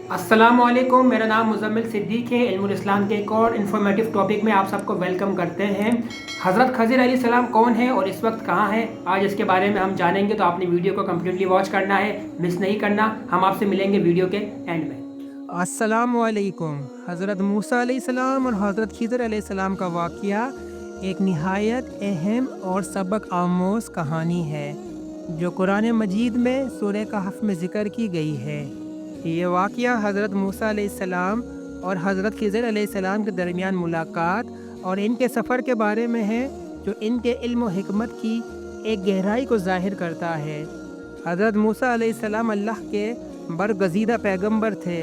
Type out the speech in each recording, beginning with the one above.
अस्सलाम वालेकुम, मेरा नाम मुज़म्मिल सिद्दीक़ है। इल्मुल इस्लाम के एक और इन्फॉर्मेटिव टॉपिक में आप सबको वेलकम करते हैं। हज़रत खज़र अलैहिस्सलाम कौन है और इस वक्त कहाँ है, आज इसके बारे में हम जानेंगे। तो आपने वीडियो को कम्प्लीटली वॉच करना है, मिस नहीं करना। हम आपसे मिलेंगे वीडियो के एंड में। अस्सलाम वालेकुम। हज़रत मूसा अलैहिस्सलाम और हज़रत खिज़र अलैहिस्सलाम का वाक़या एक निहायत अहम और सबक आमोज़ कहानी है जो कुरान मजीद में सूरह कहफ़ में ज़िक्र की गई है। ये वाक़या हज़रत मूसा अलैहिस्सलाम और हज़रत खिज़र अलैहिस्सलाम के दरमियान मुलाकात और इनके सफ़र के बारे में है, जो इनके इल्म व हिकमत की एक गहराई को ज़ाहिर करता है। हज़रत मूसा अलैहिस्सलाम अल्लाह के बरगज़ीदा पैगंबर थे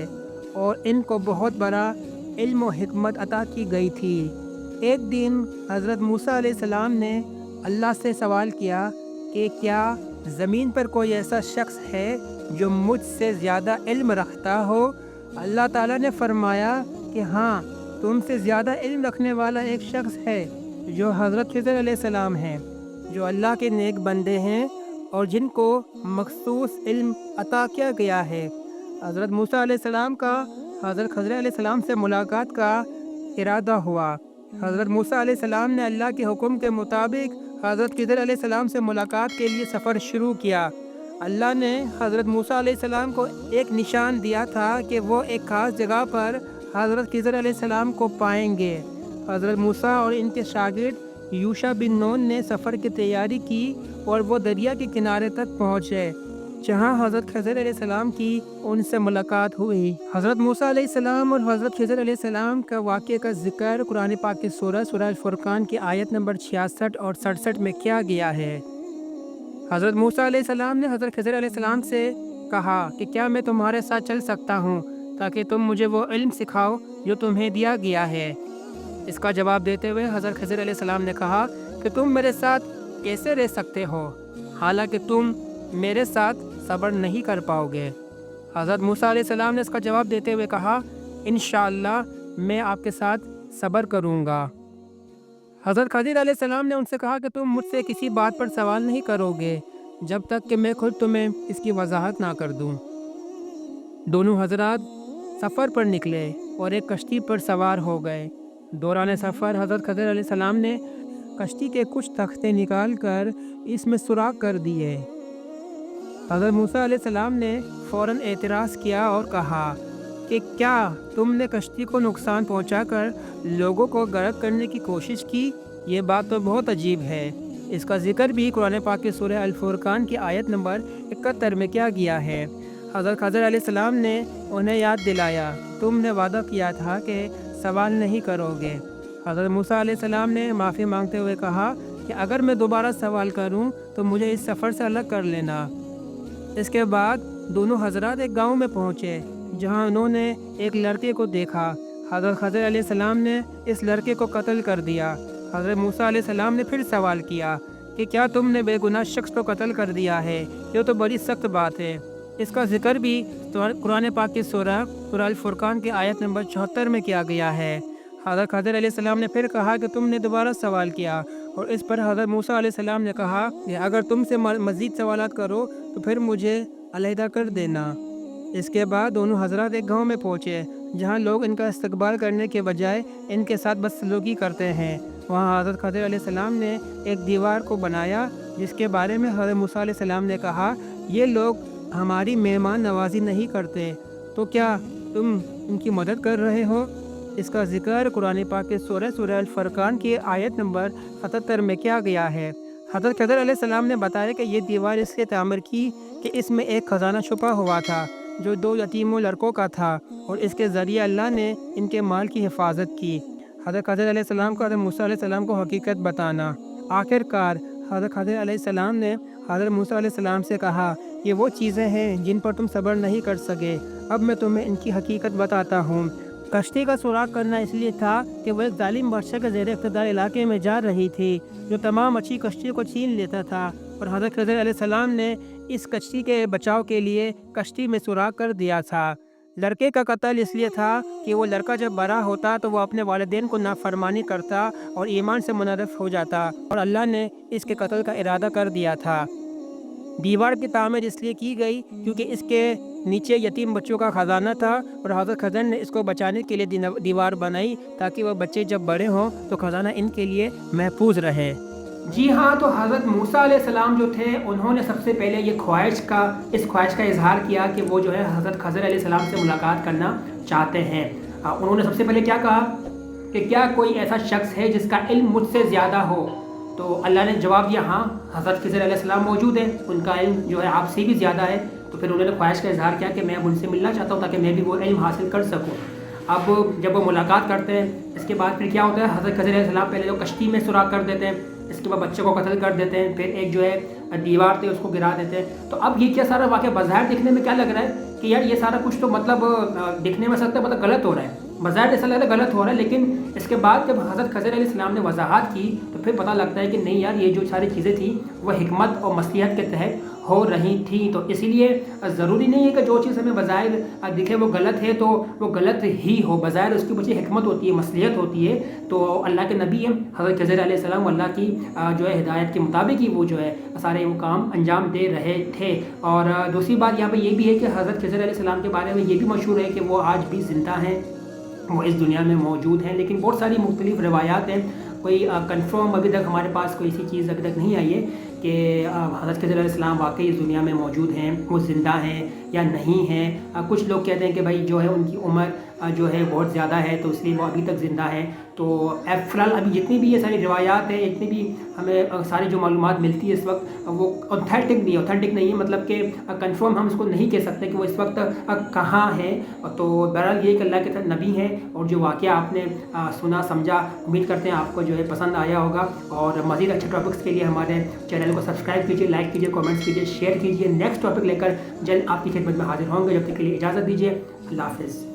और इनको बहुत बड़ा इल्म व हिकमत अता की गई थी। एक दिन हज़रत मूसा अलैहिस्सलाम ने अल्लाह से सवाल किया कि क्या ज़मीन पर कोई ऐसा शख्स है जो मुझसे ज़्यादा इल्म रखता हो। अल्लाह ताला ने फरमाया कि हाँ, तुमसे ज़्यादा इल्म रखने वाला एक शख्स है जो हज़रत खिज़र अलैहिस्सलाम हैं, जो अल्लाह के नेक बंदे हैं और जिनको मखसूस इल्म अता किया गया है। हज़रत मूसा अलैहिस्सलाम का हज़रत खज़र अलैहिस्सलाम से मुलाकात का इरादा हुआ। हज़रत मूसा अलैहिस्सलाम ने अल्लाह के हुक्म के मुताबिक हज़रत खिज़र अलैहिस्सलाम से मुलाकात के लिए सफ़र शुरू किया। अल्लाह ने हज़रत मूसा अलैहिस्सलाम को एक निशान दिया था कि वो एक ख़ास जगह पर हज़रत खिज़र अलैहिस्सलाम को पाएंगे। हज़रत मूसा और इनके शागिर्द यूशा बिन नून ने सफ़र की तैयारी की और वो दरिया के किनारे तक पहुँचे, जहाँ हज़रत खज़र अलैहिस्सलाम की उनसे मुलाकात हुई। हज़रत मूसा अलैहिस्सलाम और हज़रत खिज़र अलैहिस्सलाम का वाक़े का ज़िक्र कुरान पाक की सूरह अल फुरक़ान की आयत नंबर 66 और 67 में किया गया है। हज़रत मूसा अलैहिस्सलाम ने हज़रत खिज़र अलैहिस्सलाम से कहा कि क्या मैं तुम्हारे साथ चल सकता हूँ ताकि तुम मुझे वो इल्म सिखाओ जो तुम्हें दिया गया है। इसका जवाब देते हुए हज़रत खिज़र अलैहिस्सलाम ने कहा कि तुम मेरे साथ कैसे रह सकते हो, हालांकि तुम मेरे साथ सब्र नहीं कर पाओगे। हज़रत मूसा अलैहिस्सलाम ने इसका जवाब देते हुए कहा, इंशाअल्लाह मैं आपके साथ सब्र करूँगा। हज़रत खज़र अलैहिस्सलाम ने उनसे कहा कि तुम मुझसे किसी बात पर सवाल नहीं करोगे जब तक कि मैं खुद तुम्हें इसकी वजाहत ना कर दूँ। दोनों हजरात सफ़र पर निकले और एक कश्ती पर सवार हो गए। दौरान सफ़र हज़रत खज़र अलैहिस्सलाम ने कश्ती के कुछ तख्ते निकाल कर इसमें सुराख कर दिए। हज़रत मूसा अलैहिस्सलाम ने फ़ौरन एतराज़ किया और कहा कि क्या तुमने कश्ती को नुकसान पहुंचाकर लोगों को गर्क करने की कोशिश की? ये बात तो बहुत अजीब है। इसका जिक्र भी कुरान पाक की सूरह अल फुरक़ान की आयत नंबर 71 में किया गया है। हज़रत खज़र अलैहिस्सलाम ने उन्हें याद दिलाया, तुमने वादा किया था कि सवाल नहीं करोगे। हज़रत मूसा अलैहिस्सलाम ने माफ़ी मांगते हुए कहा कि अगर मैं दोबारा सवाल करूं तो मुझे इस सफ़र से अलग कर लेना। इसके बाद दोनों हजरात एक गांव में पहुंचे, जहां उन्होंने एक लड़के को देखा। हज़रत खज़र अलैहिस्सलाम ने इस लड़के को कत्ल कर दिया। हज़रत मूसा अलैहिस्सलाम ने फिर सवाल किया कि क्या तुमने बेगुनाह शख्स को कत्ल कर दिया है? ये तो बड़ी सख्त बात है। इसका जिक्र भी कुरान पाक की सूरह अल फुरक़ान की आयत नंबर 74 में किया गया है। हज़रत खज़र अलैहिस्सलाम ने फिर कहा कि तुमने दोबारा सवाल किया, और इस पर हज़रत मूसा अलैहिस्सलाम ने कहा कि अगर तुमसे मज़ीद सवालात करो तो फिर मुझे अलहदा कर देना। इसके बाद दोनों हजरात एक गांव में पहुँचे, जहां लोग इनका इस्तकबाल करने के बजाय इनके साथ बदसलूकी करते हैं। वहां हज़रत खज़र अलैहिस्सलाम ने एक दीवार को बनाया, जिसके बारे में हज़रत मूसा अलैहिस्सलाम ने कहा, ये लोग हमारी मेहमान नवाजी नहीं करते, तो क्या तुम इनकी मदद कर रहे हो? इसका जिक्र कुरान पाक के सूरह अल फुरक़ान की आयत नंबर 77 में किया गया है। हज़रत खज़र अलैहिस्सलाम ने बताया कि ये दीवार इसलिए तामीर की कि इसमें एक ख़जाना छुपा हुआ था जो 2 यतीमों लड़कों का था, और इसके ज़रिए अल्लाह ने इनके माल की हिफाजत की। हज़रत खज़र अलैहिस्सलाम को हज़रत मूसा अलैहिस्सलाम को हकीकत बताना। आखिरकार हज़रत खज़र अलैहिस्सलाम ने हज़रत मूसा अलैहिस्सलाम से कहा, ये वो चीज़ें हैं जिन पर तुम सब्र नहीं कर सके। अब मैं तुम्हें इनकी हकीकत बताता हूँ। कश्ती का सुराख करना इसलिए था कि वह एक जालिम बादशाह के ज़ेर इक़्तिदार इलाके में जा रही थी, जो तमाम अच्छी कश्तियों को छीन लेता था, और हज़रत खज़र अलैहिस्सलाम ने इस कश्ती के बचाव के लिए कश्ती में सुराख कर दिया था। लड़के का कत्ल इसलिए था कि वो लड़का जब बड़ा होता तो वो अपने वालिदैन को नाफरमानी करता और ईमान से मुनहरफ हो जाता, और अल्लाह ने इसके कत्ल का इरादा कर दिया था। दीवार की तामीर इसलिए की गई क्योंकि इसके नीचे यतीम बच्चों का ख़जाना था और हज़रत खज़र ने इसको बचाने के लिए दीवार बनाई ताकि वह बच्चे जब बड़े हों तो ख़जाना इनके लिए महफूज रहे। जी हाँ, तो हज़रत मूसा अलैहिस्सलाम जो थे उन्होंने सबसे पहले ये इस ख्वाहिश का इजहार किया कि वो जो है हज़रत खज़र अलैहिस्सलाम से मुलाकात करना चाहते हैं। उन्होंने सबसे पहले क्या कहा कि क्या कोई ऐसा शख्स है जिसका इल्म मुझसे ज़्यादा हो? तो अल्लाह ने जवाब दिया, हाँ, हज़रत खज़र अलैहिस्सलाम मौजूद है, उनका इल्म जो है आपसे भी ज़्यादा है। तो फिर उन्होंने ख्वाहिश का इजहार किया कि मैं अब उनसे मिलना चाहता हूँ ताकि मैं भी वो इल्म हासिल कर सकूँ। अब जब वो मुलाकात करते हैं, इसके बाद फिर क्या होता है, हज़रत खज़र अलैहिस्सलाम पहले तो कश्ती में सुराख कर देते हैं, इसके बाद बच्चे को कत्ल कर देते हैं, फिर एक जो है दीवार थे उसको गिरा देते हैं। तो अब ये क्या सारा वाक़या बज़ाहिर दिखने में क्या लग रहा है कि यार ये सारा कुछ तो मतलब दिखने में सकता है मतलब गलत हो रहा है, बज़ाहिर ऐसा लग रहा है गलत हो रहा है, लेकिन इसके बाद जब हज़रत खज़र अलैहिस्सलाम ने वजाहत की तो फिर पता लगता है कि नहीं यार, ये जो सारी चीज़ें थी वह हिकमत और मसलिहत के तहत हो रही थी। तो इसीलिए ज़रूरी नहीं है कि जो चीज़ हमें बज़ाहिर दिखे वो गलत है तो वो गलत ही हो, बज़ाहिर उसके पीछे हिकमत होती है, मसलिहत होती है। तो अल्लाह के नबी हैं हज़रत खज़र अलैहिस्सलाम, अल्लाह की जो है हिदायत के मुताबिक ही वो जो है सारे वो काम अंजाम दे रहे थे। और दूसरी बात यहाँ पर ये भी है कि हज़रत खज़र अलैहिस्सलाम के बारे में ये भी मशहूर है कि वो आज भी ज़िंदा हैं, वो इस दुनिया में मौजूद हैं, लेकिन बहुत सारी मुख्तलिफ रवायात हैं, कोई कंफर्म अभी तक हमारे पास कोई ऐसी चीज़ अभी तक नहीं आई है कि हज़रत खज़र अलैहिस्सलाम वाकई इस दुनिया में मौजूद हैं, वो ज़िंदा हैं या नहीं हैं। कुछ लोग कहते हैं कि भाई जो है उनकी उम्र जो है बहुत ज़्यादा है तो इसलिए वो अभी तक ज़िंदा है। तो फ़िलहाल अभी जितनी भी ये सारी रिवायात हैं, जितनी भी हमें सारी जो मालूमात मिलती है इस वक्त वो ऑथेंटिक नहीं है, मतलब कि कंफर्म हम इसको नहीं कह सकते कि वो इस वक्त कहाँ है। तो बहरहाल ये कि अल्लाह के नबी हैं और जो वाक़या आपने सुना समझा, उम्मीद करते हैं आपको जो है पसंद आया होगा। और मज़ीद अच्छे टॉपिक्स के लिए हमारे चैनल को सब्सक्राइब कीजिए, लाइक कीजिए, कमेंट्स कीजिए, शेयर कीजिए। नेक्स्ट टॉपिक लेकर जल्द आपकी खिदमत में हाजिर होंगे, जब तक के लिए इजाज़त दीजिए। अल्लाह हाफ़िज़।